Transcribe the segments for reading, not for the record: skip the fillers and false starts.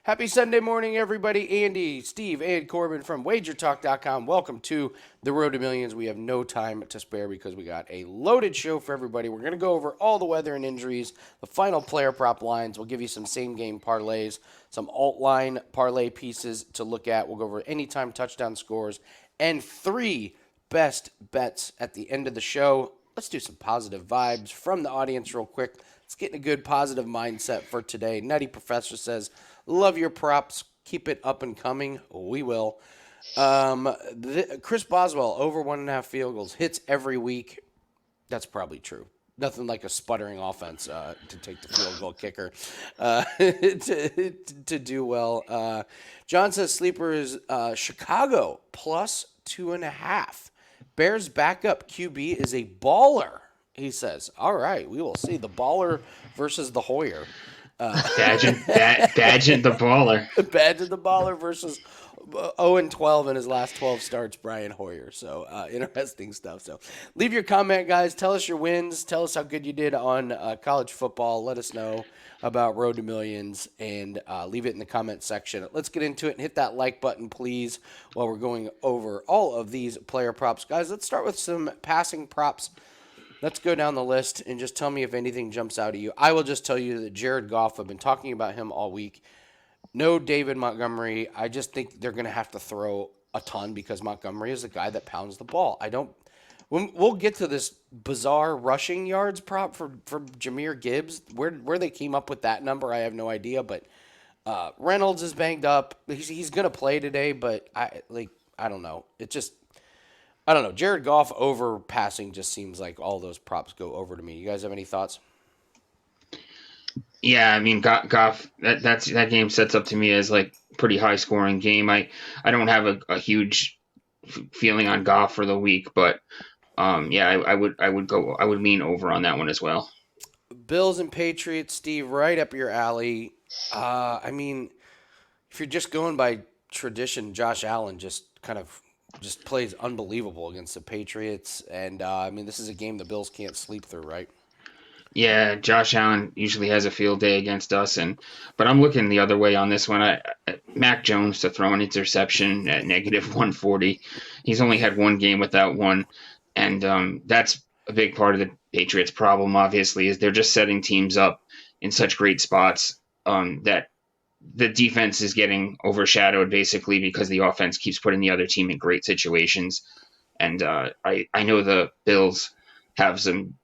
Happy Sunday morning, everybody. Andy, Steve, and Corbin from WagerTalk.com. Welcome to the Road to Millions. We have no time to spare because we got a loaded show for everybody. We're going to go over all the weather and injuries, the final player prop lines. We'll give you some same game parlays, some alt line parlay pieces to look at. We'll go over anytime touchdown scores and 3 best bets at the end of the show. Let's do some positive vibes from the audience real quick. Let's get in a good positive mindset for today. Nutty Professor says, love your props. Keep it up and coming. We will. Chris Boswell, over 1.5 field goals. Hits every week. That's probably true. Nothing like a sputtering offense to take the field goal kicker to do well. John says sleeper is Chicago plus 2.5. Bears backup QB is a baller, he says. All right, we will see. The baller versus the Hoyer. Badgett the baller. Badgett the baller versus 0-12 in his last 12 starts, Brian Hoyer. So interesting stuff. So leave your comment, guys. Tell us your wins. Tell us how good you did on college football. Let us know about Road to Millions, and leave it in the comment section. Let's get into it and hit that like button, please, while we're going over all of these player props. Guys, let's start with some passing props. Let's go down the list and just tell me if anything jumps out at you. I will just tell you that Jared Goff, I've been talking about him all week. No David Montgomery. I just think they're going to have to throw a ton because Montgomery is the guy that pounds the ball. We'll get to this bizarre rushing yards prop for Jahmyr Gibbs. Where they came up with that number, I have no idea. But Reynolds is banged up. He's going to play today, but I don't know. I don't know. Jared Goff over passing just seems like all those props go over to me. You guys have any thoughts? Yeah, I mean Goff. That game sets up to me as like pretty high scoring game. I don't have a huge feeling on Goff for the week, but I would lean over on that one as well. Bills and Patriots, Steve, right up your alley. I mean, if you're just going by tradition, Josh Allen just plays unbelievable against the Patriots, and this is a game the Bills can't sleep through, right? Yeah, Josh Allen usually has a field day against us, but I'm looking the other way on this one. Mac Jones to throw an interception at negative 140. He's only had one game without one, and that's a big part of the Patriots' problem. Obviously, is they're just setting teams up in such great spots that the defense is getting overshadowed basically because the offense keeps putting the other team in great situations. And I know the Bills have some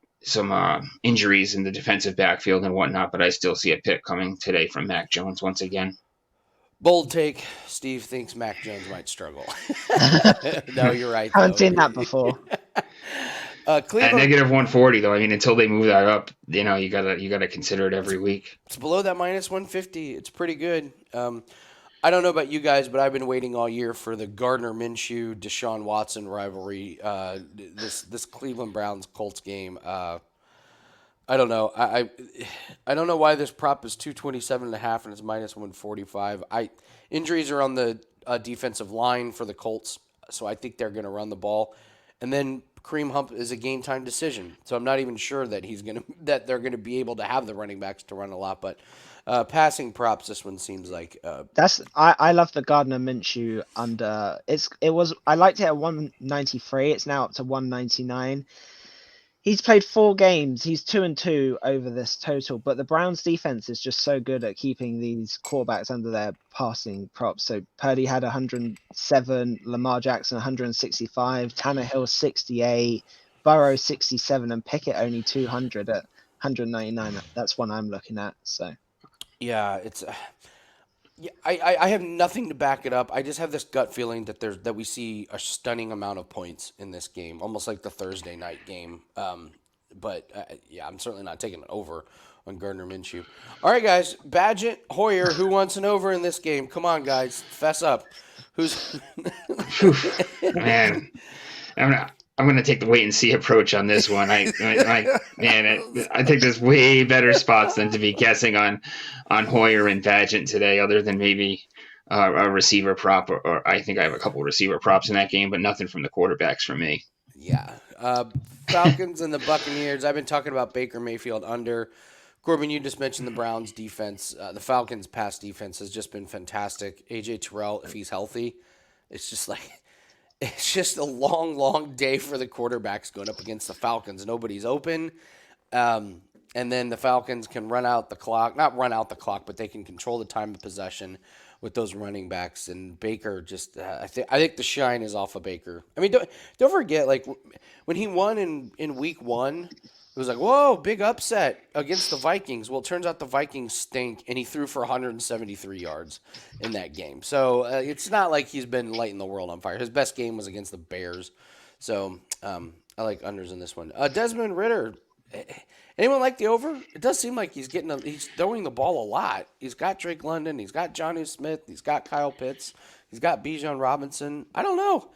injuries in the defensive backfield and whatnot, but I still see a pick coming today from Mac Jones once again. Bold take. Steve thinks Mac Jones might struggle. No, you're right. I haven't seen that before. Cleveland, at negative 140 though. I mean, until they move that up, you gotta consider it every week. It's below that minus 150. It's pretty good. I don't know about you guys, but I've been waiting all year for the Gardner Minshew Deshaun Watson rivalry. This Cleveland Browns Colts game. I don't know. I don't know why this prop is 227.5 and it's minus 145. Injuries are on the defensive line for the Colts, so I think they're going to run the ball, and then Kareem Hunt is a game time decision. So I'm not even sure that they're gonna be able to have the running backs to run a lot, but. Passing props, this one seems like I love the Gardner Minshew under. I liked it at 193. It's now up to 199. He's played 4 games. He's 2-2 over this total, but the Browns defense is just so good at keeping these quarterbacks under their passing props. So Purdy had 107, Lamar Jackson 165, Tannehill 68, Burrow 67, and Pickett only 200 at 199. That's one I'm looking at. So. Yeah, it's. I have nothing to back it up. I just have this gut feeling that we see a stunning amount of points in this game, almost like the Thursday night game. But I'm certainly not taking it over on Gardner Minshew. All right, guys, Badgett, Hoyer, who wants an over in this game? Come on, guys, fess up. Who's? Man, I'm going to take the wait and see approach on this one. I think there's way better spots than to be guessing on Hoyer and Badgett today, other than maybe a receiver prop, or I think I have a couple of receiver props in that game, but nothing from the quarterbacks for me. Yeah. Falcons and the Buccaneers. I've been talking about Baker Mayfield under. Corbin, you just mentioned the Browns defense. The Falcons pass defense has just been fantastic. AJ Terrell, if he's healthy, it's just like it's just a long, long day for the quarterbacks going up against the Falcons. Nobody's open. And then the Falcons can run out the clock. Not run out the clock, but they can control the time of possession with those running backs. And Baker just, I think the shine is off of Baker. I mean, don't forget, like, when he won in week 1, it was like, whoa, big upset against the Vikings. Well, it turns out the Vikings stink, and he threw for 173 yards in that game. So it's not like he's been lighting the world on fire. His best game was against the Bears. So I like unders in this one. Desmond Ridder. Anyone like the over? It does seem like he's throwing the ball a lot. He's got Drake London. He's got Jonnu Smith. He's got Kyle Pitts. He's got Bijan Robinson. I don't know.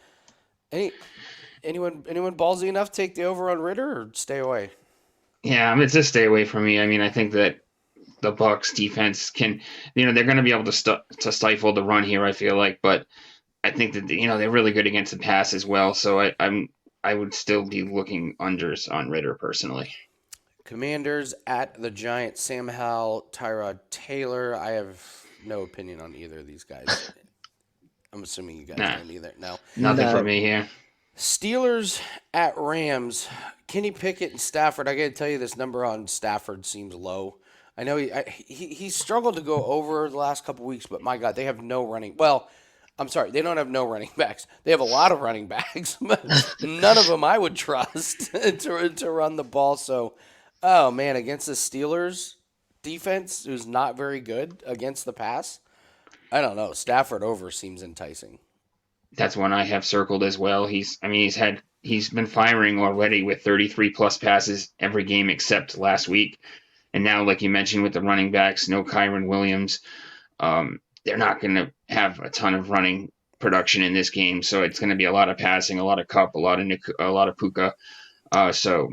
Anyone ballsy enough to take the over on Ridder or stay away? Yeah, I mean, it's a stay away from me. I mean, I think that the Bucks defense can, they're going to be able to stifle the run here, I feel like, but I think that, they're really good against the pass as well. So I would still be looking unders on Ridder personally. Commanders at the Giants. Sam Howell, Tyrod Taylor. I have no opinion on either of these guys. I'm assuming you guys don't either. No. Nothing for me here. Steelers at Rams. Kenny Pickett and Stafford. I got to tell you, this number on Stafford seems low. I know he struggled to go over the last couple weeks, but my God, they have no running. Well, I'm sorry, they don't have no running backs. They have a lot of running backs, but none of them I would trust to run the ball. So, oh man, against the Steelers defense, who's not very good against the pass, I don't know. Stafford over seems enticing. That's one I have circled as well. He's been firing already with 33 plus passes every game except last week. And now, like you mentioned, with the running backs, no Kyron Williams, they're not going to have a ton of running production in this game. So it's going to be a lot of passing, a lot of Kupp, a lot of Puka. So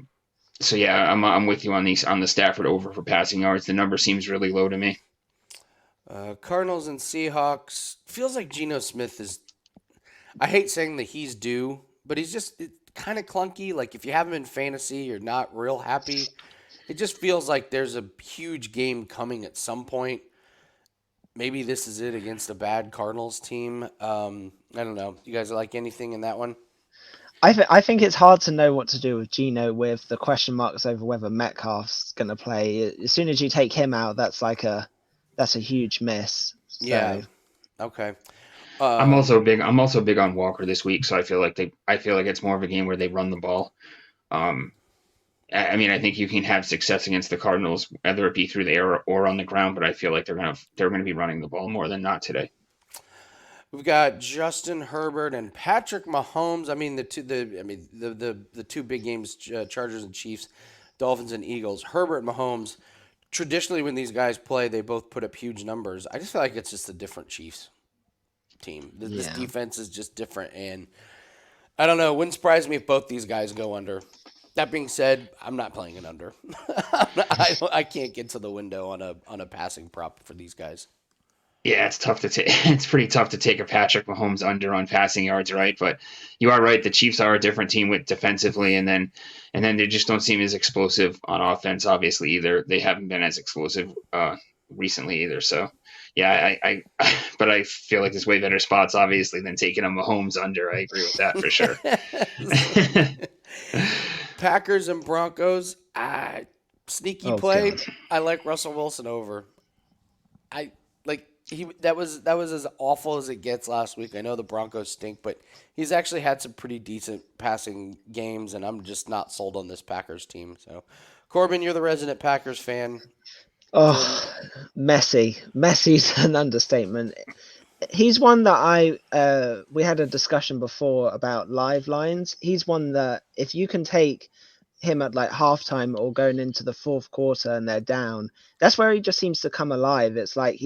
yeah, I'm with you on the Stafford over for passing yards. The number seems really low to me. Cardinals and Seahawks. Feels like Geno Smith is. I hate saying that he's due, but he's just kind of clunky. Like if you have him in fantasy, you're not real happy. It just feels like there's a huge game coming at some point. Maybe this is it against a bad Cardinals team. I don't know. You guys like anything in that one? I think it's hard to know what to do with Geno with the question marks over whether Metcalf's going to play. As soon as you take him out, that's a huge miss. So. Yeah. Okay. I'm also big on Walker this week, so I feel like it's more of a game where they run the ball. I mean, I think you can have success against the Cardinals, whether it be through the air or on the ground, but I feel like they're gonna be running the ball more than not today. We've got Justin Herbert and Patrick Mahomes. I mean, the two big games, Chargers and Chiefs, Dolphins and Eagles. Herbert and Mahomes. Traditionally, when these guys play, they both put up huge numbers. I just feel like it's just a different Chiefs team. This defense is just different, and I don't know. It wouldn't surprise me if both these guys go under. That being said, I'm not playing an under. I can't get to the window on a passing prop for these guys. Yeah, it's tough to take. It's pretty tough to take a Patrick Mahomes under on passing yards, right? But you are right. The Chiefs are a different team with defensively, and then they just don't seem as explosive on offense. Obviously, either they haven't been as explosive recently either. So, yeah, but I feel like there's way better spots, obviously, than taking a Mahomes under. I agree with that for sure. Packers and Broncos. Sneaky play. God. I like Russell Wilson over. That was as awful as it gets last week. I know the Broncos stink, but he's actually had some pretty decent passing games, and I'm just not sold on this Packers team. So, Corbin, you're the resident Packers fan. Oh, messy. Messy's an understatement. He's one that we had a discussion before about live lines. He's one that if you can take him at like halftime or going into the fourth quarter and they're down, that's where he just seems to come alive. It's like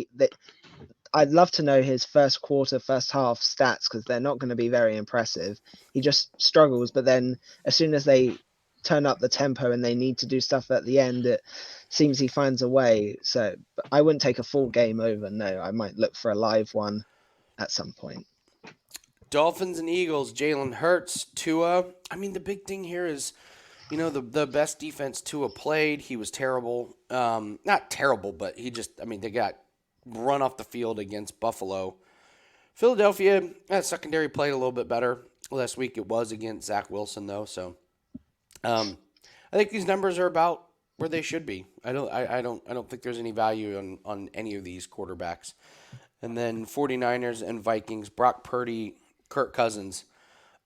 I'd love to know his first quarter, first half stats because they're not going to be very impressive. He just struggles, but then as soon as they turn up the tempo and they need to do stuff at the end, it seems he finds a way. So I wouldn't take a full game over. No, I might look for a live one at some point. Dolphins and Eagles, Jalen Hurts, Tua. I mean, the big thing here is, the best defense Tua played. He was terrible. Not terrible, but they got run off the field against Buffalo. Philadelphia, secondary played a little bit better last week. It was against Zach Wilson though, so I think these numbers are about where they should be. I don't think there's any value on any of these quarterbacks. And then 49ers and Vikings, Brock Purdy, Kirk Cousins.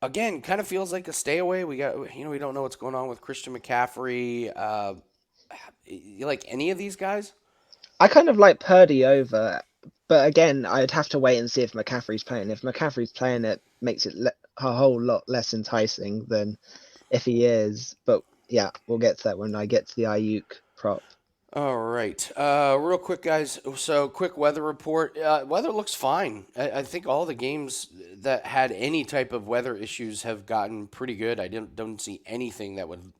Again, kind of feels like a stay away. We don't know what's going on with Christian McCaffrey. You like any of these guys? I kind of like Purdy over, but again, I'd have to wait and see if McCaffrey's playing. If McCaffrey's playing, it makes it a whole lot less enticing than if he is. But yeah, we'll get to that when I get to the Ayuk prop. All right. Real quick, guys. So, quick weather report. Weather looks fine. I think all the games that had any type of weather issues have gotten pretty good. I don't see anything that would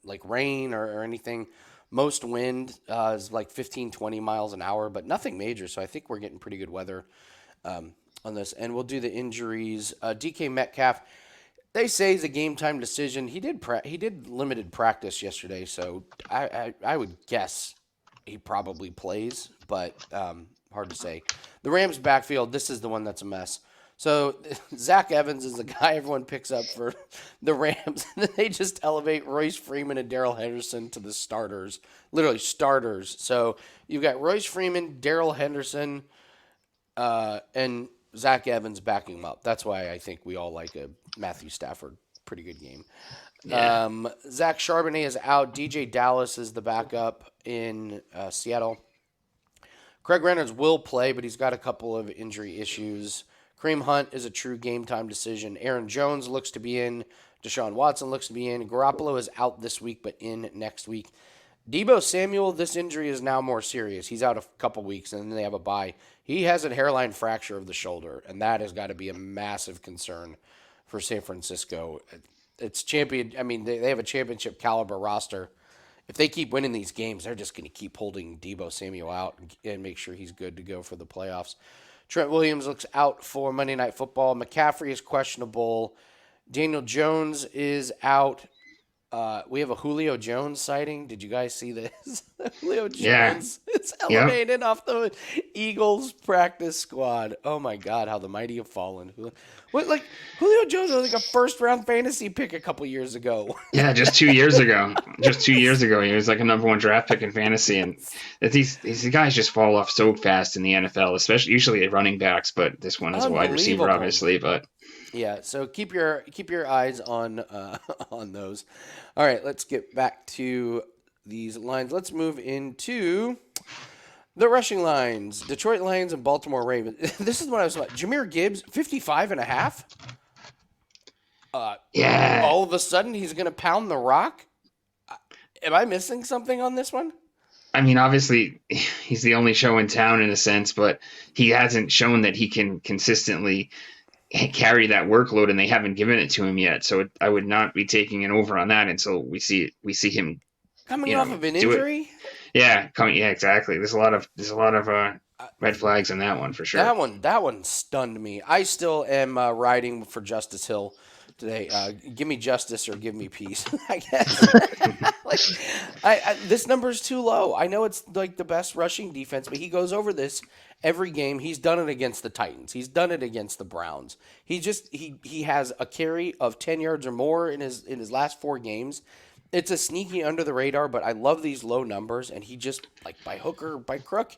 like rain or anything. Most wind is like 15, 20 miles an hour, but nothing major. So I think we're getting pretty good weather on this. And we'll do the injuries. DK Metcalf, they say is a game time decision. He did limited practice yesterday, so I would guess he probably plays, but hard to say. The Rams backfield, this is the one that's a mess. So Zach Evans is the guy everyone picks up for the Rams. And they just elevate Royce Freeman and Darrell Henderson to the starters, literally starters. So you've got Royce Freeman, Darrell Henderson, and Zach Evans backing him up. That's why I think we all like a Matthew Stafford pretty good game. Yeah. Zach Charbonnet is out. DJ Dallas is the backup in Seattle. Craig Reynolds will play, but he's got a couple of injury issues. Kareem Hunt is a true game-time decision. Aaron Jones looks to be in. Deshaun Watson looks to be in. Garoppolo is out this week, but in next week. Deebo Samuel, this injury is now more serious. He's out a couple weeks, and then they have a bye. He has a hairline fracture of the shoulder, and that has got to be a massive concern for San Francisco. It's champion. I mean, they have a championship caliber roster. If they keep winning these games, they're just going to keep holding Deebo Samuel out and make sure he's good to go for the playoffs. Trent Williams looks out for Monday Night Football. McCaffrey is questionable. Daniel Jones is out. We have a Julio Jones sighting. Did you guys see this? Julio Jones is elevated off the Eagles practice squad. Oh my God, how the mighty have fallen. Julio Jones was like a first-round fantasy pick a couple years ago. Yeah, just 2 years ago. He was like a number one draft pick in fantasy, and these guys just fall off so fast in the NFL, especially usually at running backs, but this one is a wide receiver, obviously. But yeah, so keep your eyes on those. All right, let's get back to these lines. Let's move into the rushing lines. Detroit Lions and Baltimore Ravens. This is what I was about. Jahmyr Gibbs, 55.5. yeah, All of a sudden, he's going to pound the rock. Am I missing something on this one? I mean, obviously, he's the only show in town in a sense, but he hasn't shown that he can consistently carry that workload, and they haven't given it to him yet. So I would not be taking an over on that until we see him coming off of an injury. Yeah, exactly. There's a lot of red flags on that one for sure. That one stunned me. I still am riding for Justice Hill today. Give me justice or give me peace, I guess. This number is too low. I know it's like the best rushing defense, but he goes over this every game. He's done it against the Titans. He's done it against the Browns. He has a carry of 10 yards or more in his last 4 games. It's a sneaky under the radar, but I love these low numbers, and he just, like, by hook or by crook,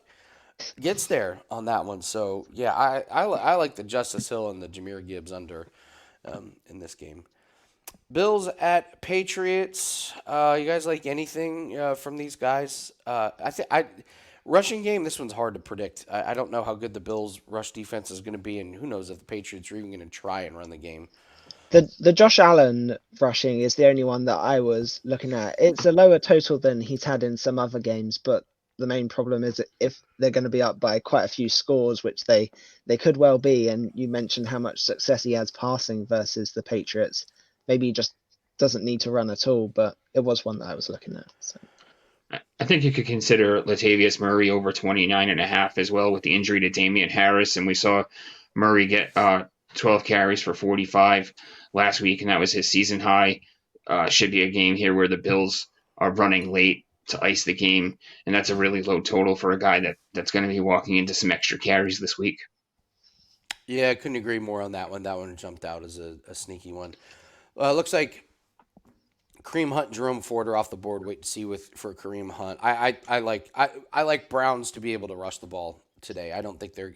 gets there on that one. So yeah, I like the Justice Hill and the Jahmyr Gibbs under in this game. Bills at Patriots. You guys like anything from these guys? Rushing game, this one's hard to predict. I don't know how good the Bills' rush defense is going to be, and who knows if the Patriots are even going to try and run the game. The Josh Allen rushing is the only one that I was looking at. It's a lower total than he's had in some other games, but the main problem is if they're going to be up by quite a few scores, which they could well be, and you mentioned how much success he has passing versus the Patriots, maybe he just doesn't need to run at all, but it was one that I was looking at. So I think you could consider Latavius Murray over 29.5 as well with the injury to Damian Harris, and we saw Murray get 12 carries for 45 last week, and that was his season high. should be a game here where the Bills are running late to ice the game, and that's a really low total for a guy that's going to be walking into some extra carries this week. Yeah, I couldn't agree more on that one. That one jumped out as a sneaky one. Looks like Kareem Hunt and Jerome Ford are off the board. Wait to see for Kareem Hunt. I like Browns to be able to rush the ball today. I don't think they're.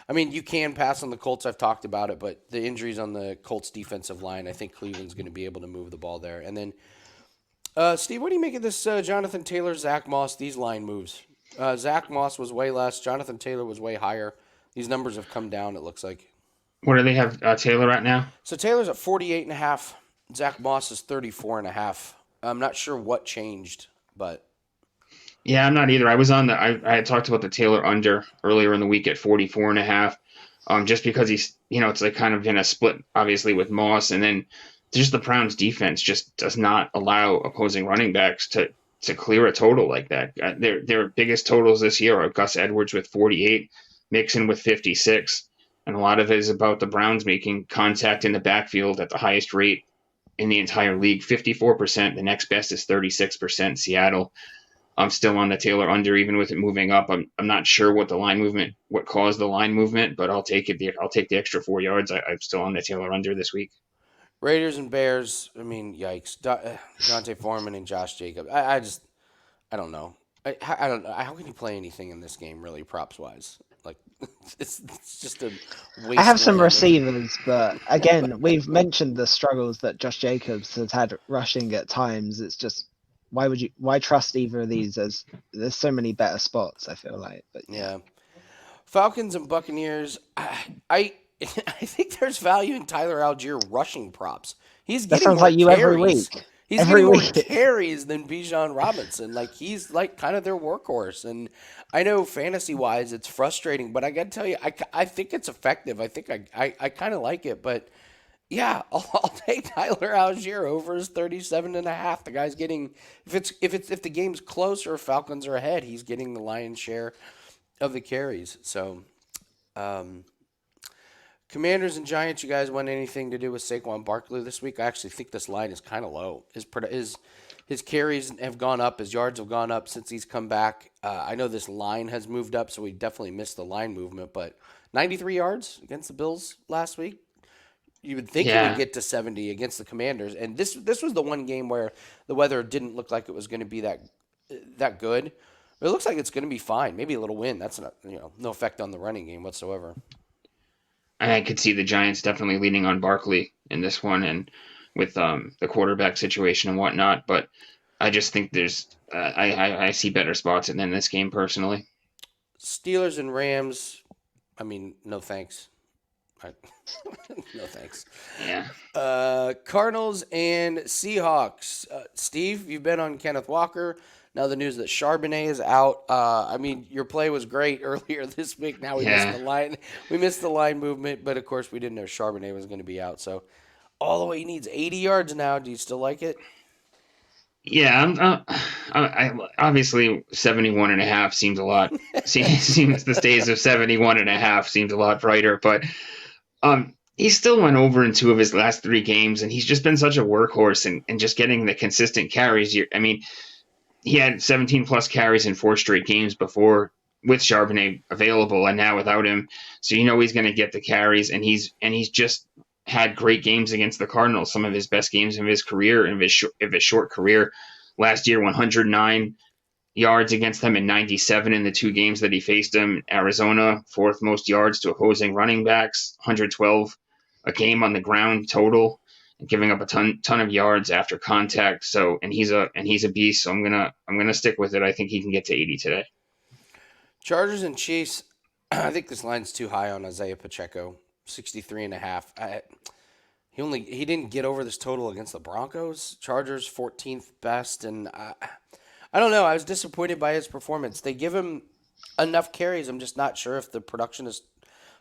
I mean, you can pass on the Colts. I've talked about it, but the injuries on the Colts defensive line, I think Cleveland's going to be able to move the ball there. And then, Steve, what do you make of this Jonathan Taylor, Zach Moss, these line moves? Zach Moss was way less. Jonathan Taylor was way higher. These numbers have come down, it looks like. What do they have Taylor at now? So Taylor's at 48.5. Zach Moss is 34.5. I'm not sure what changed, but Yeah, I'm not either. I had talked about the Taylor under earlier in the week at 44.5. Just because he's, it's like kind of in a split, obviously, with Moss, and then just the Browns defense just does not allow opposing running backs to clear a total like that. Their biggest totals this year are Gus Edwards with 48, Mixon with 56, and a lot of it is about the Browns making contact in the backfield at the highest rate in the entire league, 54%. The next best is 36%, Seattle. I'm still on the Taylor under, even with it moving up. I'm not sure what caused the line movement, but I'll take it. I'll take the extra 4 yards. I'm still on the Taylor under this week. Raiders and Bears. I mean, yikes! Dante Foreman and Josh Jacobs. I don't know. I don't know. How can you play anything in this game, really, props wise? Like, it's just a waste. I have some receivers, but again, we've mentioned the struggles that Josh Jacobs has had rushing at times. It's just why trust either of these? As there's so many better spots, I feel like. But yeah. Falcons and Buccaneers. I think there's value in Tyler Algier rushing props. He's getting sounds more like you carries. every week. He's getting more carries than Bijan Robinson. Like, he's like kind of their workhorse. And I know fantasy wise it's frustrating, but I got to tell you, I think it's effective. I think I kind of like it, but yeah, I'll take Tyler Algier over his 37.5. The guy's getting, if the game's close or Falcons are ahead, he's getting the lion's share of the carries. So, Commanders and Giants, you guys want anything to do with Saquon Barkley this week? I actually think this line is kind of low. His carries have gone up. His yards have gone up since he's come back. I know this line has moved up, so we definitely missed the line movement. But 93 yards against the Bills last week. You would think he would get to 70 against the Commanders. And this was the one game where the weather didn't look like it was going to be that good. But it looks like it's going to be fine. Maybe a little win. That's not, no effect on the running game whatsoever. I could see the Giants definitely leaning on Barkley in this one, and with the quarterback situation and whatnot. But I just think there's I see better spots in this game personally. Steelers and Rams. I mean, no thanks. No thanks. Yeah. Cardinals and Seahawks. Steve, you've been on Kenneth Walker. Now the news that Charbonnet is out. I mean, your play was great earlier this week. Now we missed the line. We missed the line movement, but of course we didn't know Charbonnet was going to be out. So all the way he needs 80 yards now. Do you still like it? Yeah, I obviously 71.5 seems a lot. Seems the days of 71.5 seems a lot brighter, but he still went over in 2 of his last 3 games, and he's just been such a workhorse and just getting the consistent carries. I mean, he had 17 plus carries in 4 straight games before with Charbonnet available, and now without him. So he's going to get the carries, and he's just had great games against the Cardinals. Some of his best games of his career, of his short career. Last year, 109 yards against them and 97 in the 2 games that he faced them. Arizona, 4th most yards to opposing running backs, 112 a game on the ground total, and giving up a ton of yards after contact. So, and he's a beast. So I'm gonna stick with it. I think he can get to 80 today. Chargers and Chiefs. I think this line's too high on Isaiah Pacheco, 63.5. He didn't get over this total against the Broncos. Chargers 14th best, and I don't know. I was disappointed by his performance. They give him enough carries. I'm just not sure if the production is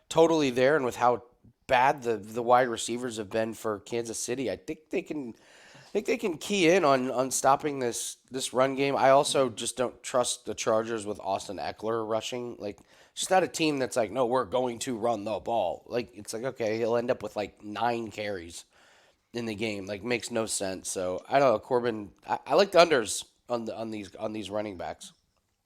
totally there, and with how bad the wide receivers have been for Kansas City, I think they can key in on stopping this run game. I also just don't trust the Chargers with Austin Eckler rushing. Like, it's just not a team that's like, no, we're going to run the ball. Like, it's like, okay, he'll end up with like 9 carries. in the game. Like makes no sense. So I don't know, Corbin. I like the unders on these running backs.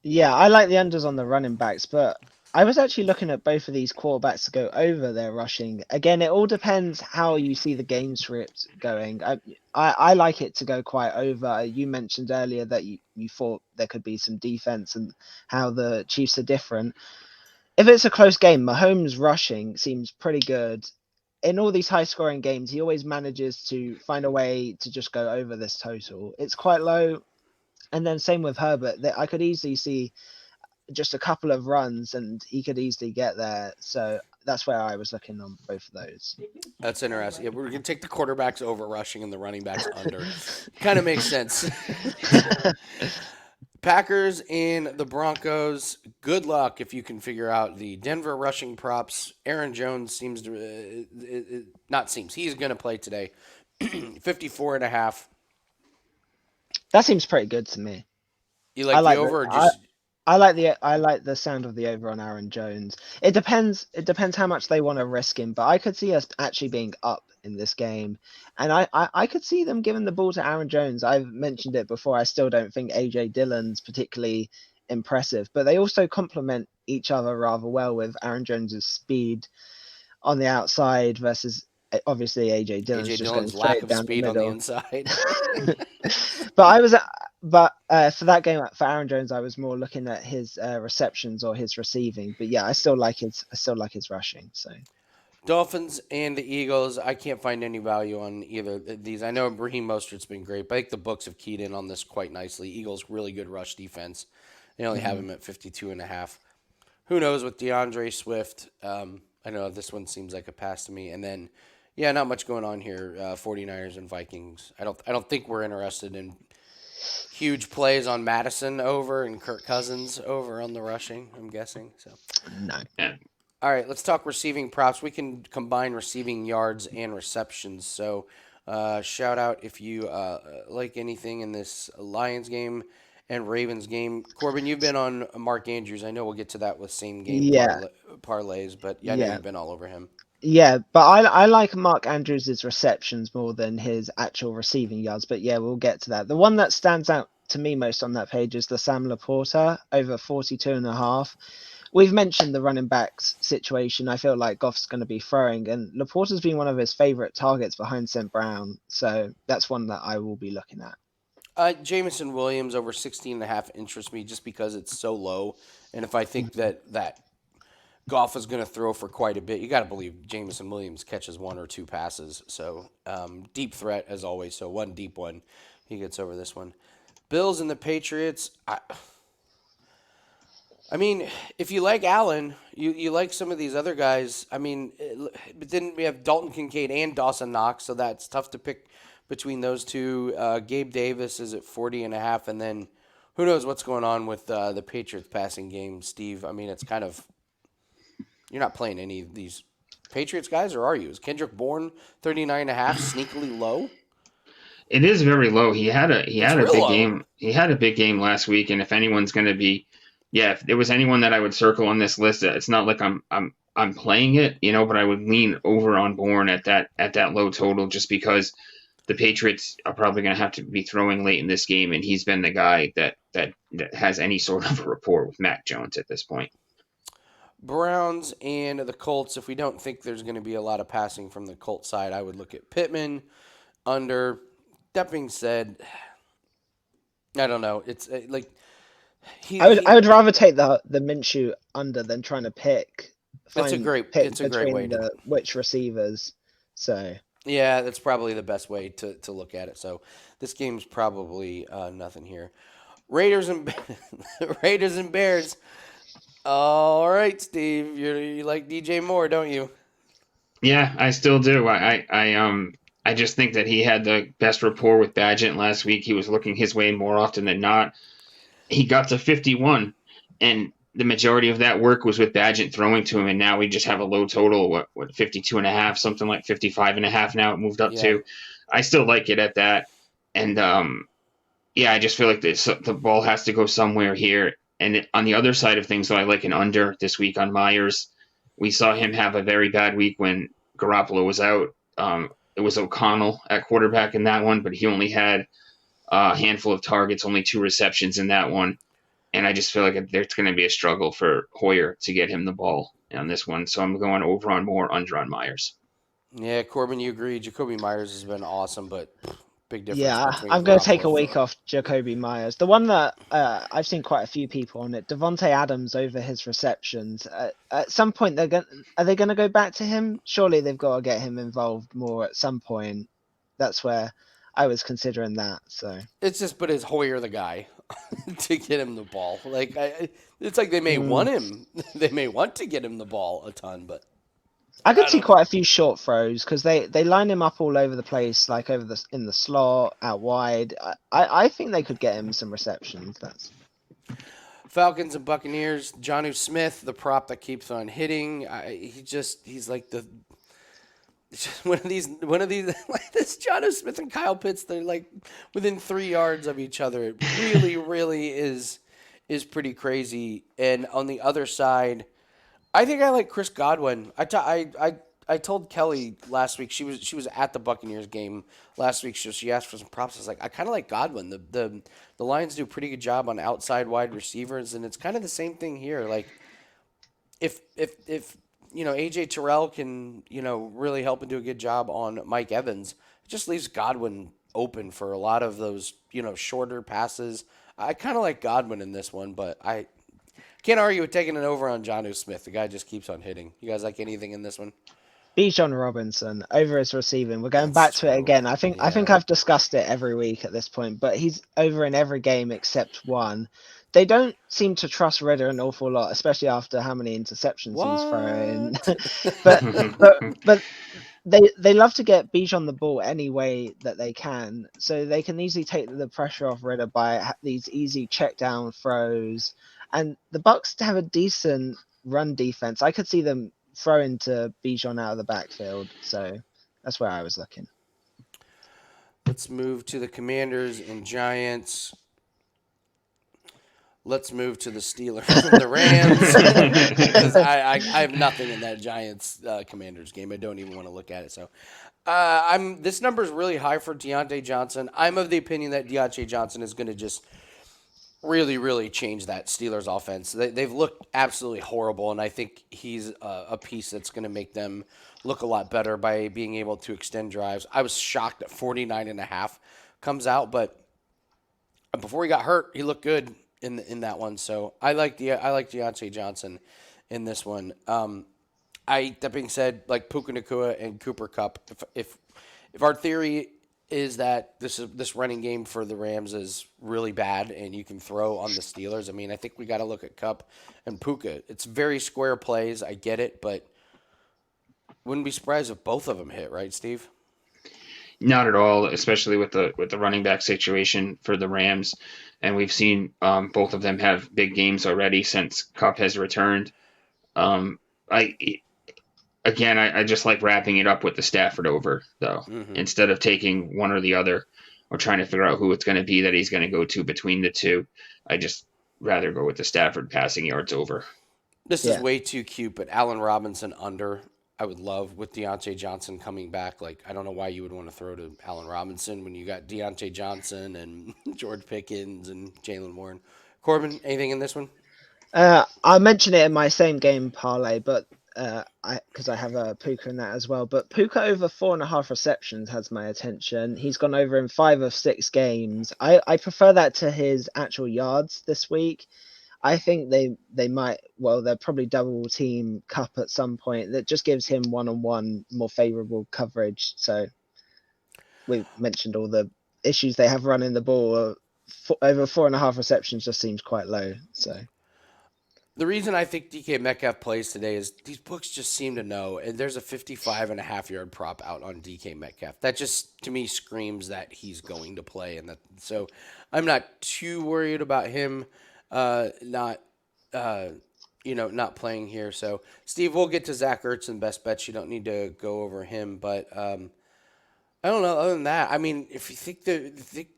Yeah, I like the unders on the running backs, but I was actually looking at both of these quarterbacks to go over their rushing. Again, it all depends how you see the game script going. I like it to go quite over. You mentioned earlier that you thought there could be some defense and how the Chiefs are different. If it's a close game, Mahomes' rushing seems pretty good. In all these high scoring games, he always manages to find a way to just go over this total. It's quite low. And then same with Herbert, that I could easily see just a couple of runs and he could easily get there. So that's where I was looking on both of those. That's interesting. Yeah, we're gonna take the quarterbacks over rushing and the running backs under. Kind of makes sense. Packers and the Broncos. Good luck if you can figure out the Denver rushing props. Aaron Jones seems to not seems he's going to play today. 54.5. That seems pretty good to me. You I like the like over or the just I like the sound of the over on Aaron Jones. It depends how much they want to risk him, but I could see us actually being up in this game. And I could see them giving the ball to Aaron Jones. I've mentioned it before. I still don't think AJ Dillon's particularly impressive, but they also complement each other rather well with Aaron Jones's speed on the outside versus obviously AJ Dillon's AJ just going Dillon's lack straight of down the speed on the middle. inside? But I was, but for that game for Aaron Jones, I was more looking at his receptions or his receiving. But yeah, I still like his rushing. So Dolphins and the Eagles. I can't find any value on either of these. I know Raheem Mostert's been great, but I think the books have keyed in on this quite nicely. Eagles really good rush defense. They only have him at 52.5. Who knows with DeAndre Swift? I know this one seems like a pass to me. And then, yeah, not much going on here. 49ers and Vikings. I don't think we're interested in huge plays on Madison over and Kirk Cousins over on the rushing, I'm guessing. So, no, Yeah. all right, let's talk receiving props. We can combine receiving yards and receptions. So, shout out if you like anything in this Lions game and Ravens game. Corbin, you've been on Mark Andrews. I know we'll get to that with same game yeah, parlays, but yeah, I know yeah, you've been all over him. yeah. But I like Mark Andrews' receptions more than his actual receiving yards. But yeah, we'll get to that. The one that stands out to me most on that page is the Sam Laporta over 42.5. We've mentioned the running backs situation. I feel like Goff's going to be throwing, and Laporta's been one of his favorite targets behind St. Brown. So that's one that I will be looking at. Jamison Williams over 16.5 interests me just because it's so low. And if I think that Goff is going to throw for quite a bit, you got to believe Jamison Williams catches one or two passes. So deep threat as always. So one deep one, he gets over this one. Bills and the Patriots. I mean, if you like Allen, you like some of these other guys. I mean, but then we have Dalton Kincaid and Dawson Knox, so that's tough to pick between those two. Gabe Davis is at 40.5, and then who knows what's going on with the Patriots passing game, Steve. I mean, it's kind of you're not playing any of these Patriots guys, or are you? Is Kendrick Bourne 39.5 sneakily low? It is very low. He had It's a real big low. game. He had a big game last week, and if anyone's going to be, yeah, if there was anyone that I would circle on this list, it's not like I'm playing it, but I would lean over on Bourne at that low total just because the Patriots are probably going to have to be throwing late in this game, and he's been the guy that has any sort of a rapport with Mac Jones at this point. Browns and the Colts. If we don't think there's going to be a lot of passing from the Colts side, I would look at Pittman under. That being said, I don't know. It's like I would rather take the Minshew under than trying to pick it's a great way between to. the which receivers. So Yeah, that's probably the best way to look at it. So this game's probably nothing here. Raiders and Raiders and Bears. All right, Steve, you like DJ Moore, don't you? Yeah, I still do. I just think that he had the best rapport with Badgett last week. He was looking his way more often than not. He got to 51, and the majority of that work was with Badgett throwing to him, and now we just have a low total, what 52 and a half, something like 55.5 now it moved up Yeah. to. I still like it at that. And yeah, I just feel like the ball has to go somewhere here. And on the other side of things, though, I like an under this week on Myers. We saw him have a very bad week when Garoppolo was out. it was O'Connell at quarterback in that one, but he only had a handful of targets, only 2 receptions in that one. And I just feel like there's going to be a struggle for Hoyer to get him the ball on this one. So I'm going over on Moore, under on Myers. Yeah, Corbin, you agree. Jacoby Myers has been awesome, but big difference Yeah, between I'm going to take a Garoppolo. week off Jacoby Myers. The one that I've seen quite a few people on it, Devontae Adams over his receptions. At some point, are they going to go back to him? Surely they've got to get him involved more at some point. That's where I was considering that. So It's just, but is Hoyer the guy to get him the ball? Like, it's like they may want him, they may want to get him the ball a ton, but I could I see don't know. quite a few short throws because they line him up all over the place, like in the slot, out wide. I think they could get him some receptions. That's Falcons and Buccaneers. Jonnu Smith, the prop that keeps on hitting. He's like the one of these like this Jonnu Smith and Kyle Pitts. They're like within 3 yards of each other. It really is pretty crazy. And on the other side, I think I like Chris Godwin. I told Kelly last week, she was at the Buccaneers game last week, so she asked for some props. I was like, I kind of like Godwin. The Lions do a pretty good job on outside wide receivers, and it's kind of the same thing here. Like if AJ Terrell can really help and do a good job on Mike Evans, it just leaves Godwin open for a lot of those shorter passes. I kind of like Godwin in this one, but I can't argue with taking it over on Jonnu Smith. The guy just keeps on hitting. You guys like anything in this one? Bijan Robinson over his receiving. We're going That's back to it true. again. I think Yeah. I've discussed it every week at this point, but he's over in every game except one. They don't seem to trust Ridder an awful lot, especially after how many interceptions he's throwing. What? but but they love to get Bijan the ball any way that they can, so they can easily take the pressure off Ridder by these easy check down throws. And the Bucks have a decent run defense. I could see them throwing to Bijan out of the backfield, so that's where I was looking. Let's move to the Commanders and Giants. Let's move to the Steelers and the Rams because I have nothing in that Giants Commanders game. I don't even want to look at it. So this number is really high for Deontay Johnson. I'm of the opinion that Deontay Johnson is going to just really change that Steelers offense. They've looked absolutely horrible, and I think he's a piece that's going to make them look a lot better by being able to extend drives. I was shocked that 49.5 comes out, but before he got hurt, he looked good in that one. So I like Deontay Johnson in this one. That being said, like Puka Nacua and Cooper Kupp, if our theory is that this running game for the Rams is really bad and you can throw on the Steelers, I mean, I think we got to look at Kupp and Puka. It's very square plays, I get it, but wouldn't be surprised if both of them hit, right, Steve? Not at all, especially with the running back situation for the Rams, and we've seen both of them have big games already since Kupp has returned. I just like wrapping it up with the Stafford over though, instead of taking one or the other or trying to figure out who it's going to be that he's going to go to between the two. I just rather go with the Stafford passing yards over. This is way too cute, but Allen Robinson under. I would love with Deontay Johnson coming back. Like, I don't know why you would want to throw to Allen Robinson when you got Deontay Johnson and George Pickens and Jalen Warren. Corbin, anything in this one? I mentioned it in my same game parlay, but because I have a Puka in that as well. But Puka over 4.5 receptions has my attention. He's gone over in 5 of 6 games. I prefer that to his actual yards this week. I think they might, they'll probably double team Kupp at some point. That just gives him one-on-one more favorable coverage. So we mentioned all the issues they have running the ball. Over 4.5 receptions just seems quite low. So the reason I think DK Metcalf plays today is these books just seem to know, and there's a 55.5-yard prop out on DK Metcalf. That just, to me, screams that he's going to play, and so I'm not too worried about him not playing here. So, Steve, we'll get to Zach Ertz and best bets. You don't need to go over him, but I don't know. Other than that, I mean, if you think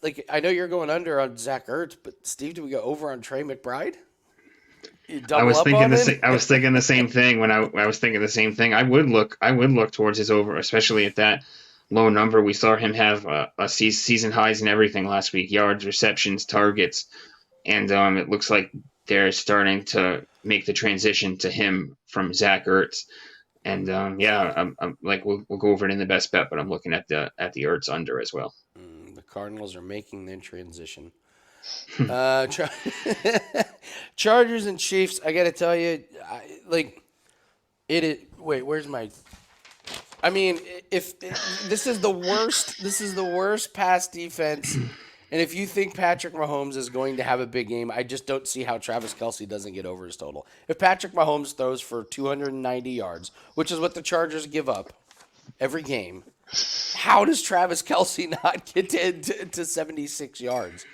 like, I know you're going under on Zach Ertz, but Steve, do we go over on Trey McBride? You I double was up thinking on it? I was thinking the same thing when I was thinking the same thing. I would look towards his over, especially at that low number. We saw him have season highs and everything last week: yards, receptions, targets, and it looks like they're starting to make the transition to him from Zach Ertz. And yeah, I'm like we'll go over it in the best bet, but I'm looking at the Ertz under as well. The Cardinals are making their transition. Char- Chargers and Chiefs. I got to tell you, like it is. Wait, where's my? I mean, if this is the worst, this is the worst pass defense. And if you think Patrick Mahomes is going to have a big game, I just don't see how Travis Kelce doesn't get over his total. If Patrick Mahomes throws for 290 yards, which is what the Chargers give up every game, how does Travis Kelce not get to 76 yards?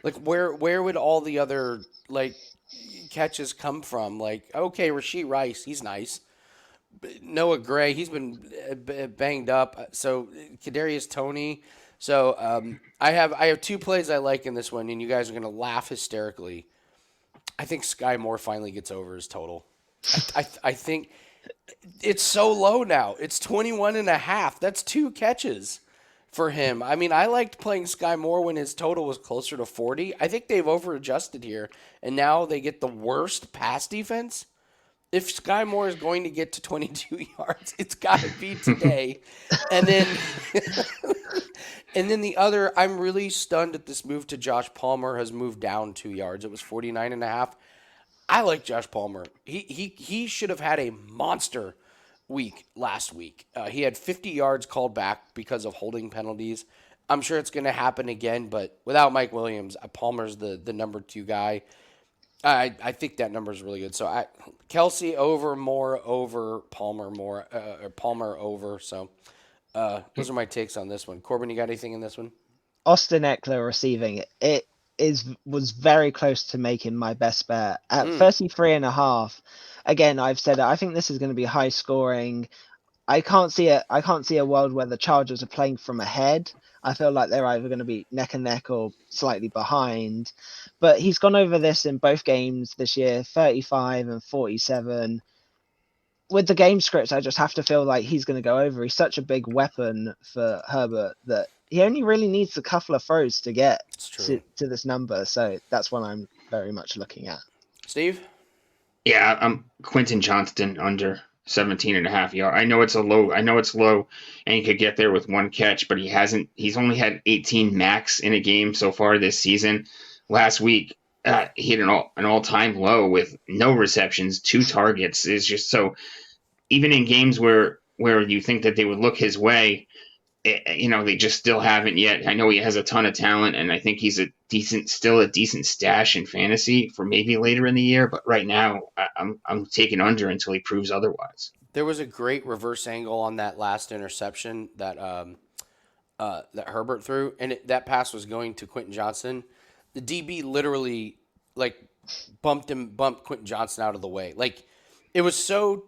Like where would all the other like catches come from? Like okay, Rashee Rice, he's nice. Noah Gray, he's been banged up. So Kadarius Toney. So I have two plays I like in this one, and you guys are gonna laugh hysterically. I think Sky Moore finally gets over his total. I think it's so low now. It's 21.5. That's two catches for him. I mean, I liked playing Sky Moore when his total was closer to 40. I think they've over adjusted here, and now they get the worst pass defense. If Sky Moore is going to get to 22 yards, it's got to be today. And then and then the other, I'm really stunned at this move to Josh Palmer has moved down 2 yards. It was 49.5. I like Josh Palmer. He should have had a monster week last week. He had 50 yards called back because of holding penalties. I'm sure it's going to happen again, but without Mike Williams, Palmer's the number 2 guy. I think that number is really good. So Kelsey over, Moore over, Palmer more, or Palmer over. So those are my takes on this one. Corbin, you got anything in this one? Austin Eckler receiving it was very close to making my best bet at 33.5. Again, I've said it. I think this is going to be high scoring. I can't see a world where the Chargers are playing from ahead. I feel like they're either going to be neck and neck or slightly behind. But he's gone over this in both games this year, 35 and 47. With the game scripts, I just have to feel like he's going to go over. He's such a big weapon for Herbert that he only really needs a couple of throws to get to this number. So that's what I'm very much looking at. Steve? Yeah, I'm Quentin Johnston under 17.5 yards. I know it's low, and he could get there with one catch, but he's only had 18 max in a game so far this season. Last week, he hit an all-time low with no receptions, 2 targets. It's just so, even in games where you think that they would look his way, they just still haven't yet. I know he has a ton of talent, and I think he's still a decent stash in fantasy for maybe later in the year. But right now, I'm taking under until he proves otherwise. There was a great reverse angle on that last interception that that Herbert threw, and that pass was going to Quentin Johnson. The DB literally bumped Quentin Johnson out of the way. Like it was so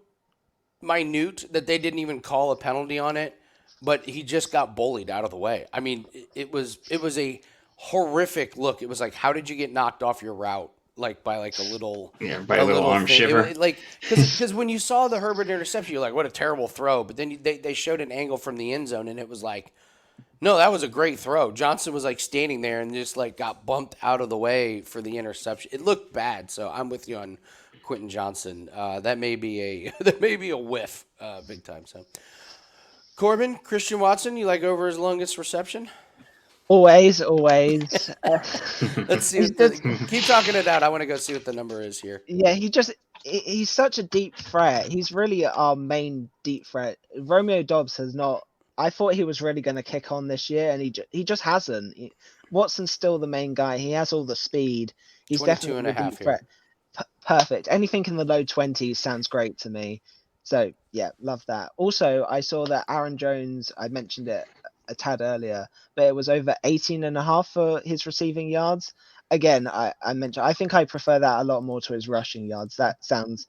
minute that they didn't even call a penalty on it. But he just got bullied out of the way. I mean, it was a horrific look. It was like, how did you get knocked off your route? Like by a little arm shiver. Because when you saw the Herbert interception, you're like, what a terrible throw. But then they showed an angle from the end zone, and it was like, no, that was a great throw. Johnson was standing there and just got bumped out of the way for the interception. It looked bad. So I'm with you on Quentin Johnson. That may be a whiff, big time. So. Corbin, Christian Watson, you like over his longest reception? Always. Let's see. Keep talking it out. I want to go see what the number is here. Yeah, he's such a deep threat. He's really our main deep threat. Romeo Dobbs has not. I thought he was really going to kick on this year, and he just hasn't. Watson's still the main guy. He has all the speed. He's definitely a deep threat. Perfect. Anything in the low 20s sounds great to me. So, yeah, love that. Also, I saw that Aaron Jones, I mentioned it a tad earlier, but it was over 18.5 for his receiving yards. Again, I think I prefer that a lot more to his rushing yards. That sounds...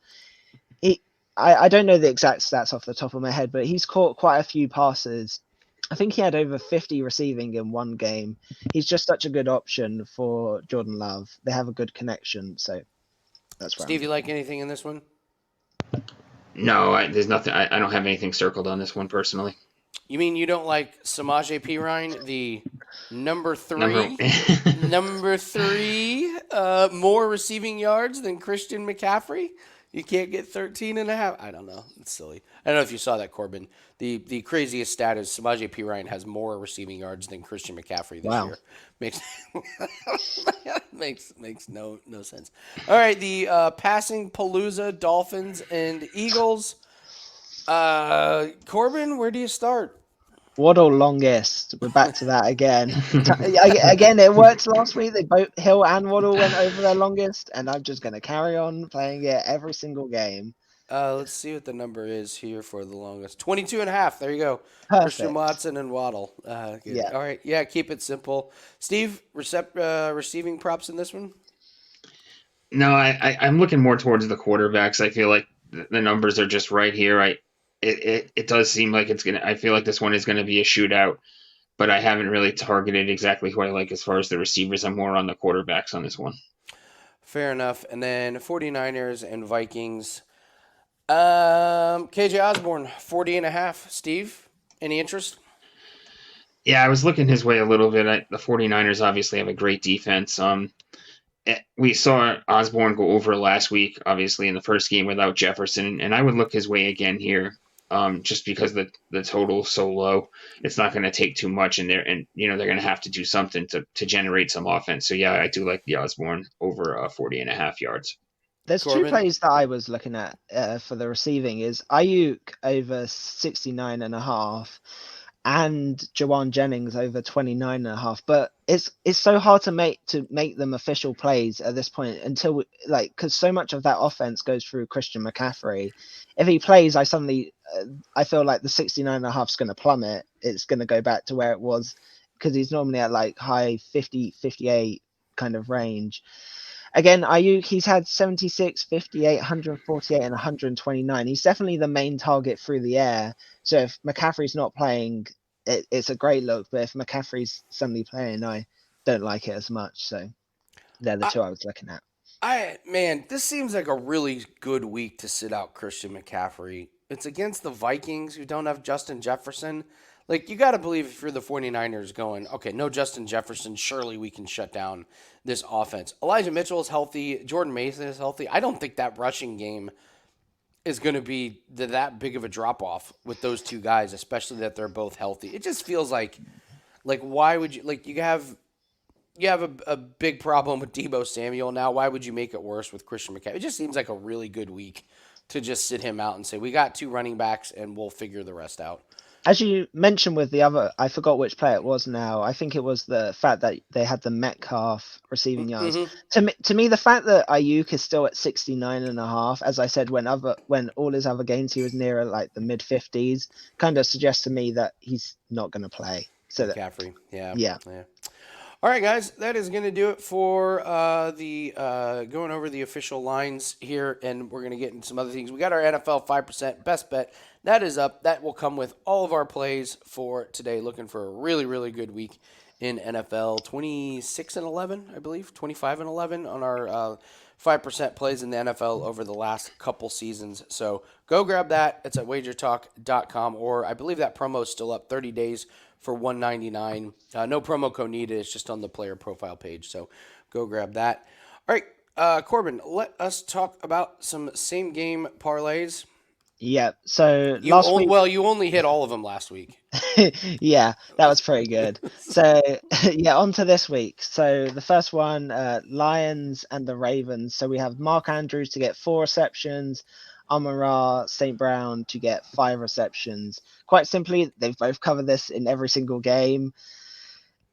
I don't know the exact stats off the top of my head, but he's caught quite a few passes. I think he had over 50 receiving in one game. He's just such a good option for Jordan Love. They have a good connection, so... That's where Steve, you like anything in this one? No, there's nothing. I don't have anything circled on this one personally. You mean you don't like Samaje Perine, the number Number. three? Number three, more receiving yards than Christian McCaffrey? You can't get 13 and a half. I don't know. It's silly. I don't know if you saw that, Corbin. The craziest stat is Samaje Perine has more receiving yards than Christian McCaffrey this Wow. year. Makes makes no sense. All right, the passing Palooza, Dolphins and Eagles. Corbin, where do you start? Waddle longest. We're back to that again. Again, it worked last week. They both Hill and Waddle went over their longest, and I'm just going to carry on playing it every single game. Let's see what the number is here for the longest. 22 and a half. There you go. Perfect. Christian Watson and Waddle. Good. Yeah. All right. Yeah, keep it simple. Steve, receiving props in this one? No, I'm looking more towards the quarterbacks. I feel like the numbers are just right here. It does seem like it's gonna. I feel like this one is gonna be a shootout, but I haven't really targeted exactly who I like as far as the receivers. I'm more on the quarterbacks on this one. Fair enough. And then 49ers and Vikings. KJ Osborne, 40 and a half. Steve, any interest? Yeah, I was looking his way a little bit. The 49ers obviously have a great defense. We saw Osborne go over last week, obviously in the first game without Jefferson, and I would look his way again here, just because the total's so low. It's not going to take too much in there, and they're going to have to do something to generate some offense. So yeah, I do like the Osborne over 40 and a half yards. There's Corbin? 2 plays that I was looking at for the receiving is Ayuk over 69 and a half and Jawan Jennings over 29 and a half. But it's so hard to make them official plays at this point until because so much of that offense goes through Christian McCaffrey. If he plays, I feel like the 69 and a half is going to plummet. It's going to go back to where it was because he's normally at like high 50, 58 kind of range. Again, Ayuk, he's had 76, 58, 148, and 129. He's definitely the main target through the air. So if McCaffrey's not playing, it's a great look. But if McCaffrey's suddenly playing, I don't like it as much. So they're the 2 I was looking at. This seems like a really good week to sit out Christian McCaffrey. It's against the Vikings who don't have Justin Jefferson. Like, you got to believe if you're the 49ers going, okay, no Justin Jefferson, surely we can shut down this offense. Elijah Mitchell is healthy. Jordan Mason is healthy. I don't think that rushing game is going to be that big of a drop-off with those 2 guys, especially that they're both healthy. It just feels like why would you, you have a big problem with Deebo Samuel now. Why would you make it worse with Christian McCaffrey? It just seems like a really good week to just sit him out and say, we got 2 running backs and we'll figure the rest out. As you mentioned with the other, I forgot which play it was now. I think it was the fact that they had the Metcalf receiving yards. Mm-hmm. To me, the fact that Ayuk is still at 69 and a half, as I said, when all his other games he was near like the mid 50s, kind of suggests to me that he's not going to play. So McCaffrey, yeah. All right, guys, that is going to do it for the going over the official lines here, and we're going to get into some other things. We got our NFL 5% best bet. That is up. That will come with all of our plays for today. Looking for a really, really good week in NFL. 26-11, I believe. 25-11 on our 5% plays in the NFL over the last couple seasons. So go grab that. It's at WagerTalk.com, or I believe that promo is still up 30 days for $199. No promo code needed. It's just on the player profile page. So go grab that. All right, Corbin, let us talk about some same game parlays. Yeah. So last week, you only hit all of them last week. Yeah, that was pretty good. So yeah, on to this week. So the first one, Lions and the Ravens. So we have Mark Andrews to get 4 receptions, Amon-Ra St. Brown to get 5 receptions. Quite simply, they've both covered this in every single game.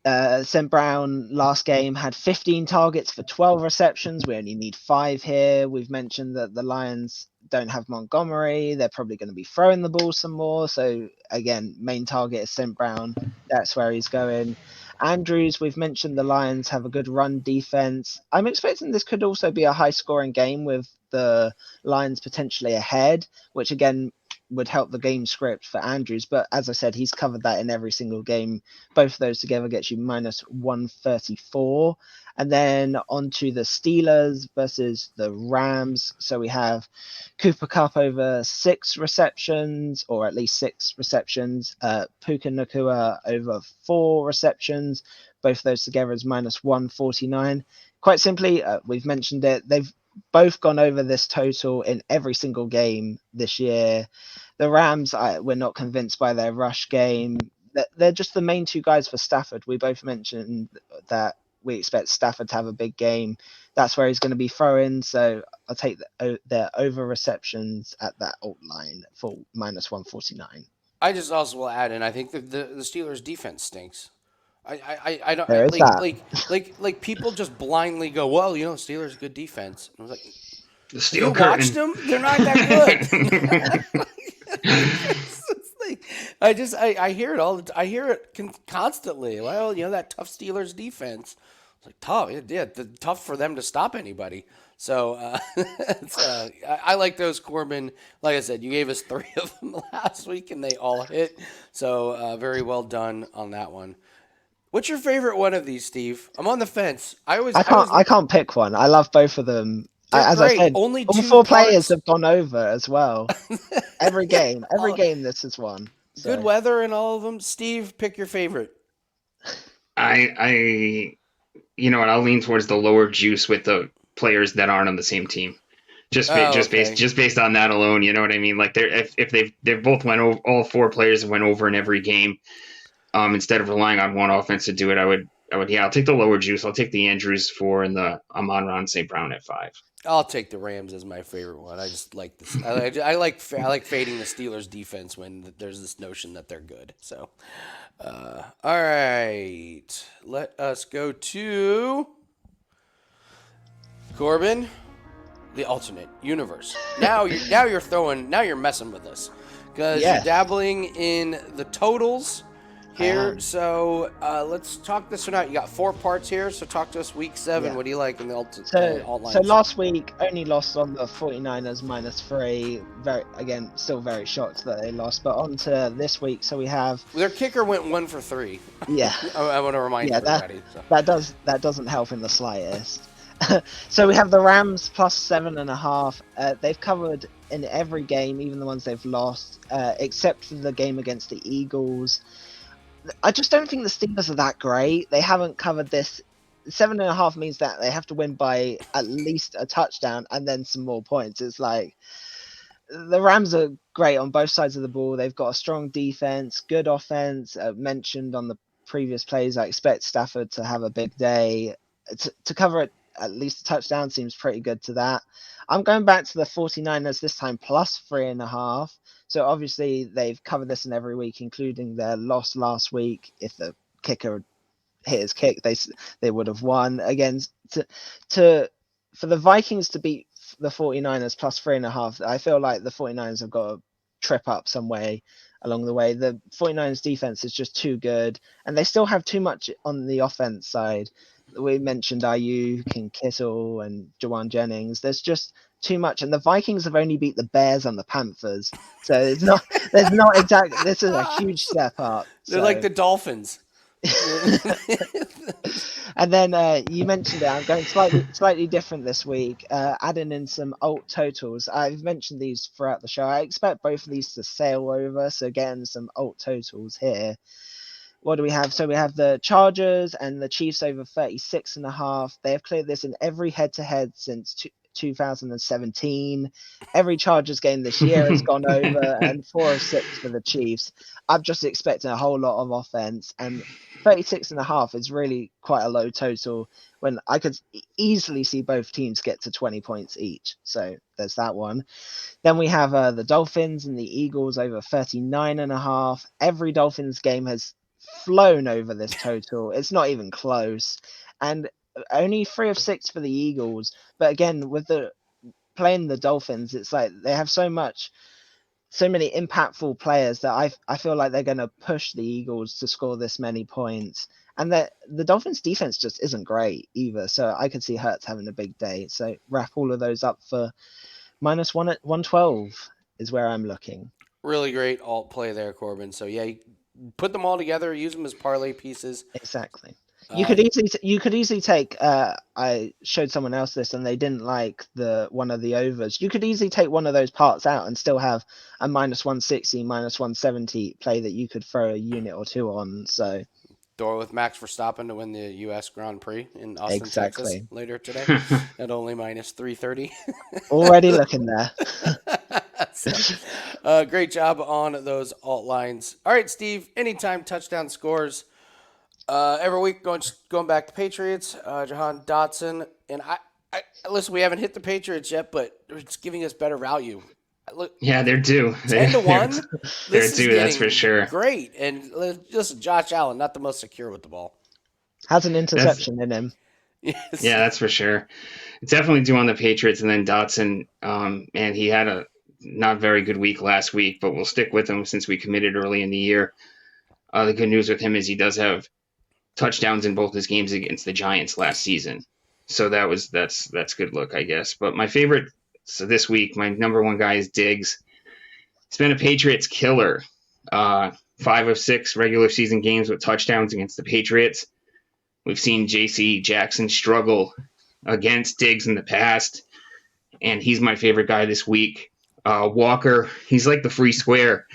St. Brown last game had 15 targets for 12 receptions. We only need 5 here. We've mentioned that the Lions don't have Montgomery. They're probably going to be throwing the ball some more. So again, main target is St. Brown. That's where he's going. Andrews, we've mentioned the Lions have a good run defense. I'm expecting this could also be a high scoring game with the Lions potentially ahead, which again would help the game script for Andrews. But as I said, he's covered that in every single game. Both of those together gets you minus 134. And then on to the Steelers versus the Rams. So we have Cooper Kupp over 6 receptions, or at least 6 receptions. Puka Nacua over 4 receptions. Both of those together is minus 149. Quite simply, we've mentioned it. They've both gone over this total in every single game this year. The Rams, we're not convinced by their rush game. They're just the main 2 guys for Stafford. We both mentioned that we expect Stafford to have a big game. That's where he's going to be throwing. So I'll take their over receptions at that alt line for minus 149. I just also will add in. I think that the Steelers' defense stinks. I don't There is that. like people just blindly go, well, Steelers good defense. And I was like, The have steel you watched curtain. them? They're not that good. I hear it all. I hear it constantly. Well, that tough Steelers defense. It's like tough. Yeah, tough for them to stop anybody. So I like those, Corbin. Like I said, you gave us 3 of them last week, and they all hit. So very well done on that one. What's your favorite one of these, Steve? I'm on the fence. I can't pick one. I love both of them. They're As great. I said, Only all 2 4 players parts. have gone over as well. Every game this is one. So. Good weather in all of them. Steve, pick your favorite. I you know what? I'll lean towards the lower juice with the players that aren't on the same team. Just based on that alone, you know what I mean? Like if they've both went over, all 4 players went over in every game. Instead of relying on one offense to do it, I'll take the lower juice. I'll take the Andrews 4 and the Amon-Ra St. Brown at 5. I'll take the Rams as my favorite one. I just like this. I like fading the Steelers defense when there's this notion that they're good. So, all right, let us go to Corbin, the alternate universe. Now you're messing with us because you're dabbling in the totals here. So let's talk this one out. You got 4 parts here, so talk to us week 7. What do you like in the alt lines? So last week only lost on the 49ers minus 3. Still very shocked that they lost. But on to this week, so we have their kicker went 1 for 3. Yeah, I want to remind everybody. That doesn't help in the slightest. So we have the Rams plus 7.5. They've covered in every game, even the ones they've lost, except for the game against the Eagles. I just don't think the Steelers are that great. They haven't covered this. 7.5 means that they have to win by at least a touchdown and then some more points. It's like the Rams are great on both sides of the ball. They've got a strong defense, good offense. Mentioned on the previous plays, I expect Stafford to have a big day. To cover it at least a touchdown seems pretty good to that. I'm going back to the 49ers this time plus 3.5. So obviously they've covered this in every week, including their loss last week. If the kicker hit his kick, they would have won. Again, for the Vikings to beat the 49ers plus 3.5, I feel like the 49ers have got to trip up some way along the way. The 49ers defense is just too good, and they still have too much on the offense side. We mentioned Ayuk and Kittle and Jawan Jennings. There's just too much, and the Vikings have only beat the Bears and the Panthers, so there's not exactly. This is a huge step up. They're like the Dolphins. And then you mentioned it. I'm going slightly different this week, adding in some alt totals. I've mentioned these throughout the show. I expect both of these to sail over, so getting some alt totals here. What do we have? So we have the Chargers and the Chiefs over 36.5. They have cleared this in every head-to-head since 2017. Every Chargers game this year has gone over, and 4 of 6 for the Chiefs. I'm just expecting a whole lot of offense, and 36.5 is really quite a low total when I could easily see both teams get to 20 points each. So there's that one. Then we have the Dolphins and the Eagles over 39.5. Every Dolphins game has flown over this total. It's not even close, and only 3 of 6 for the Eagles. But again, with the playing the Dolphins, it's like they have so many impactful players that I feel like they're going to push the Eagles to score this many points, and that the Dolphins defense just isn't great either. So I could see Hurts having a big day. So wrap all of those up for minus 112 is where I'm looking. Really great alt play there, Corbin. So yeah, you put them all together, use them as parlay pieces. Exactly. Uh, You could easily take. I showed someone else this, and they didn't like the one of the overs. You could easily take one of those parts out and still have a -160, -170 play that you could throw a unit or two on. So Door with Max Verstappen to win the U.S. Grand Prix in Austin, Texas exactly, later today at only -330. already looking there. So, great job on those alt lines. All right, Steve. Anytime touchdown scores. Every week going back to Patriots, Jahan Dotson, and I listen. We haven't hit the Patriots yet, but it's giving us better value. Look, Yeah, they're due. 10-1. They're This is due, that's getting for sure. great. And listen, Josh Allen, not the most secure with the ball. Has an interception in him. Yes. Yeah, that's for sure. It's definitely due on the Patriots, and then Dotson. And he had a not very good week last week, but we'll stick with him since we committed early in the year. The good news with him is he does have touchdowns in both his games against the Giants last season, so that's good look, I guess. But my favorite, so this week, my number one guy is Diggs. He's been a Patriots killer. 5 of 6 regular season games with touchdowns against the Patriots. We've seen J.C. Jackson struggle against Diggs in the past, and he's my favorite guy this week. Walker, he's like the free square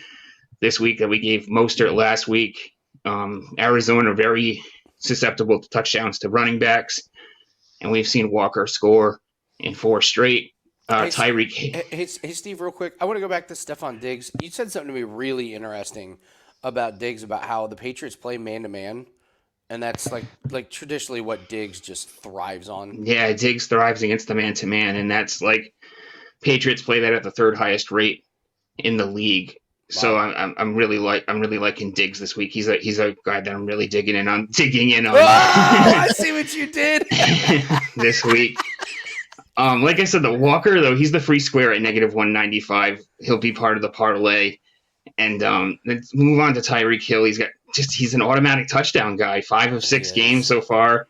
this week that we gave Mostert last week. Arizona very susceptible to touchdowns to running backs, and we've seen Walker score in 4 straight. Tyreek. Hey, Steve, real quick. I want to go back to Stephon Diggs. You said something to me really interesting about Diggs, about how the Patriots play man-to-man, and that's like traditionally what Diggs just thrives on. Yeah, Diggs thrives against the man-to-man, and that's like Patriots play that at the 3rd highest rate in the league. So Wow. I'm really liking Diggs this week. He's a guy that I'm really digging in on. Oh, I see what you did. This week. Like I said, the Walker though, he's the free square at -195. He'll be part of the parlay. And let's move on to Tyreek Hill. He's an automatic touchdown guy. 5 of 6 games so far.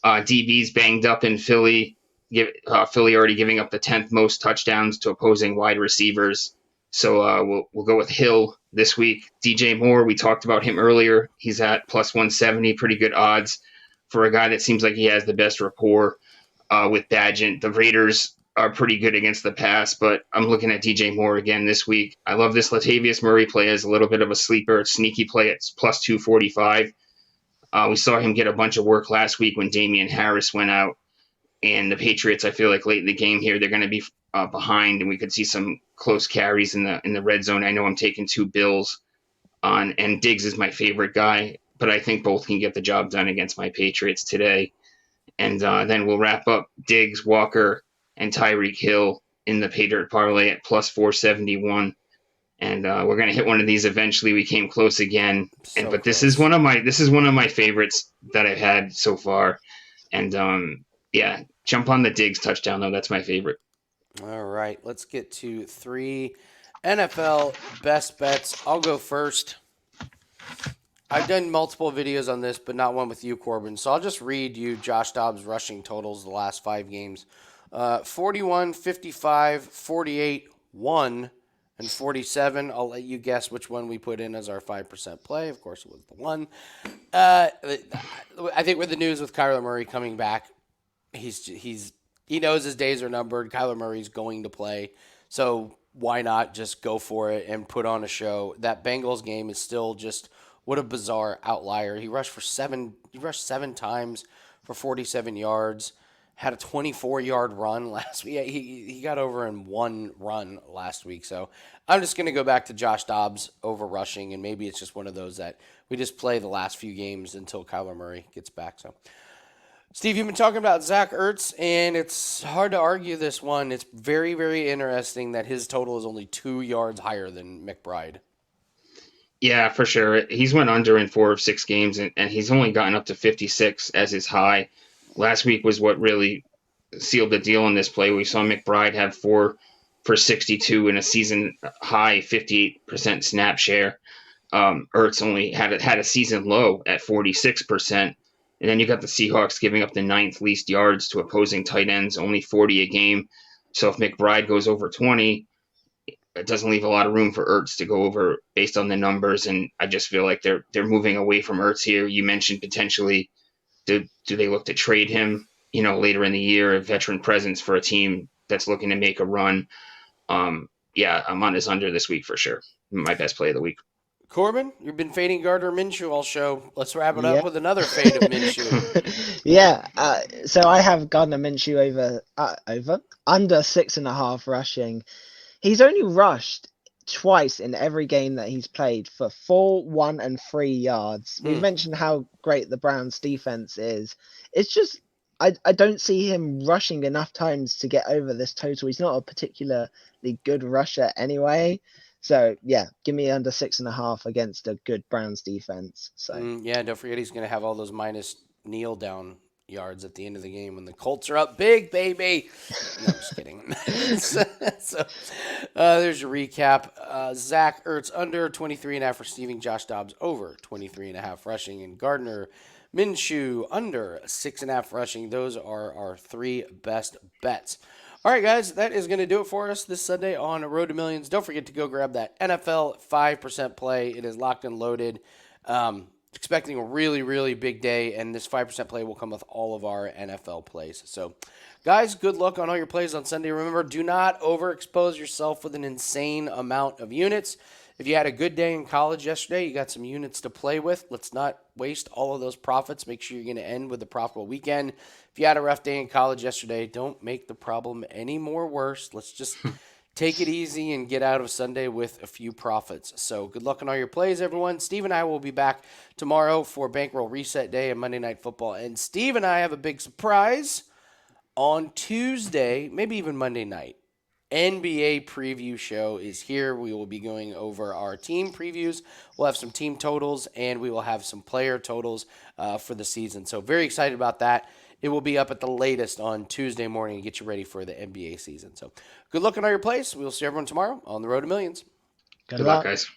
DB's banged up in Philly. Philly already giving up the 10th most touchdowns to opposing wide receivers. So we'll go with Hill this week. DJ Moore, we talked about him earlier. He's at +170, pretty good odds for a guy that seems like he has the best rapport with Badgett. The Raiders are pretty good against the pass, but I'm looking at DJ Moore again this week. I love this Latavius Murray play as a little bit of a sleeper. It's sneaky play. It's +245. We saw him get a bunch of work last week when Damian Harris went out. And the Patriots, I feel like late in the game here, they're going to be behind, and we could see some close carries in the red zone. I know I'm taking 2 Bills on, and Diggs is my favorite guy, but I think both can get the job done against my Patriots today. And then we'll wrap up Diggs, Walker, and Tyreek Hill in the Patriot parlay at +471. And we're going to hit one of these eventually. We came close again, but this is one of my favorites that I've had so far. And yeah, jump on the Diggs touchdown, though. That's my favorite. All right, let's get to 3 NFL best bets. I'll go first. I've done multiple videos on this, but not one with you, Corbin. So I'll just read you Josh Dobbs' rushing totals the last 5 games. 41, 55, 48, 1, and 47. I'll let you guess which one we put in as our 5% play. Of course, it was the 1. I think with the news with Kyler Murray coming back, he knows his days are numbered. Kyler Murray's going to play, so why not just go for it and put on a show? That Bengals game is still just what a bizarre outlier. He rushed 7 times for 47 yards. Had a 24-yard run last week. He got over in 1 run last week. So I'm just going to go back to Josh Dobbs over rushing, and maybe it's just one of those that we just play the last few games until Kyler Murray gets back. So, Steve, you've been talking about Zach Ertz, and it's hard to argue this one. It's very, very interesting that his total is only 2 yards higher than McBride. Yeah, for sure. He's went under in 4 of 6 games, and he's only gotten up to 56 as his high. Last week was what really sealed the deal in this play. We saw McBride have 4 for 62 and a season high 58% snap share. Ertz only had a season low at 46%. And then you got the Seahawks giving up the 9th least yards to opposing tight ends, only 40 a game. So if McBride goes over 20, it doesn't leave a lot of room for Ertz to go over based on the numbers, and I just feel like they're moving away from Ertz here. You mentioned potentially do they look to trade him, later in the year, a veteran presence for a team that's looking to make a run. Yeah, I'm on his under this week for sure. My best play of the week. Corbin, you've been fading Gardner Minshew all show. Let's wrap it up Yeah. with another fade of Minshew. Yeah. So I have Gardner Minshew over under 6.5 rushing. He's only rushed twice in every game that he's played for 4, 1, and 3 yards. We've mentioned how great the Browns defense is. It's just I don't see him rushing enough times to get over this total. He's not a particularly good rusher anyway. So yeah, give me under 6.5 against a good Browns defense. So Yeah, don't forget he's going to have all those minus kneel down yards at the end of the game when the Colts are up big, baby. No, I'm just kidding. so there's your recap. Zach Ertz under 23.5 receiving, Josh Dobbs over 23.5 rushing, and Gardner Minshew under 6.5 rushing. Those are our 3 best bets. All right, guys, that is going to do it for us this Sunday on Road to Millions. Don't forget to go grab that NFL 5% play. It is locked and loaded. Expecting a really, really big day, and this 5% play will come with all of our NFL plays. So, guys, good luck on all your plays on Sunday. Remember, do not overexpose yourself with an insane amount of units. If you had a good day in college yesterday, you got some units to play with. Let's not waste all of those profits. Make sure you're going to end with a profitable weekend. If you had a rough day in college yesterday, don't make the problem any more worse. Let's just take it easy and get out of Sunday with a few profits. So good luck on all your plays, everyone. Steve and I will be back tomorrow for Bankroll Reset Day and Monday Night Football. And Steve and I have a big surprise on Tuesday, maybe even Monday night. NBA preview show is here. We will be going over our team previews. We'll have some team totals, and we will have some player totals for the season. So very excited about that. It will be up at the latest on Tuesday morning to get you ready for the NBA season. So good luck on all your plays. We'll see everyone tomorrow on the Road to Millions. good Good luck, luck. guys.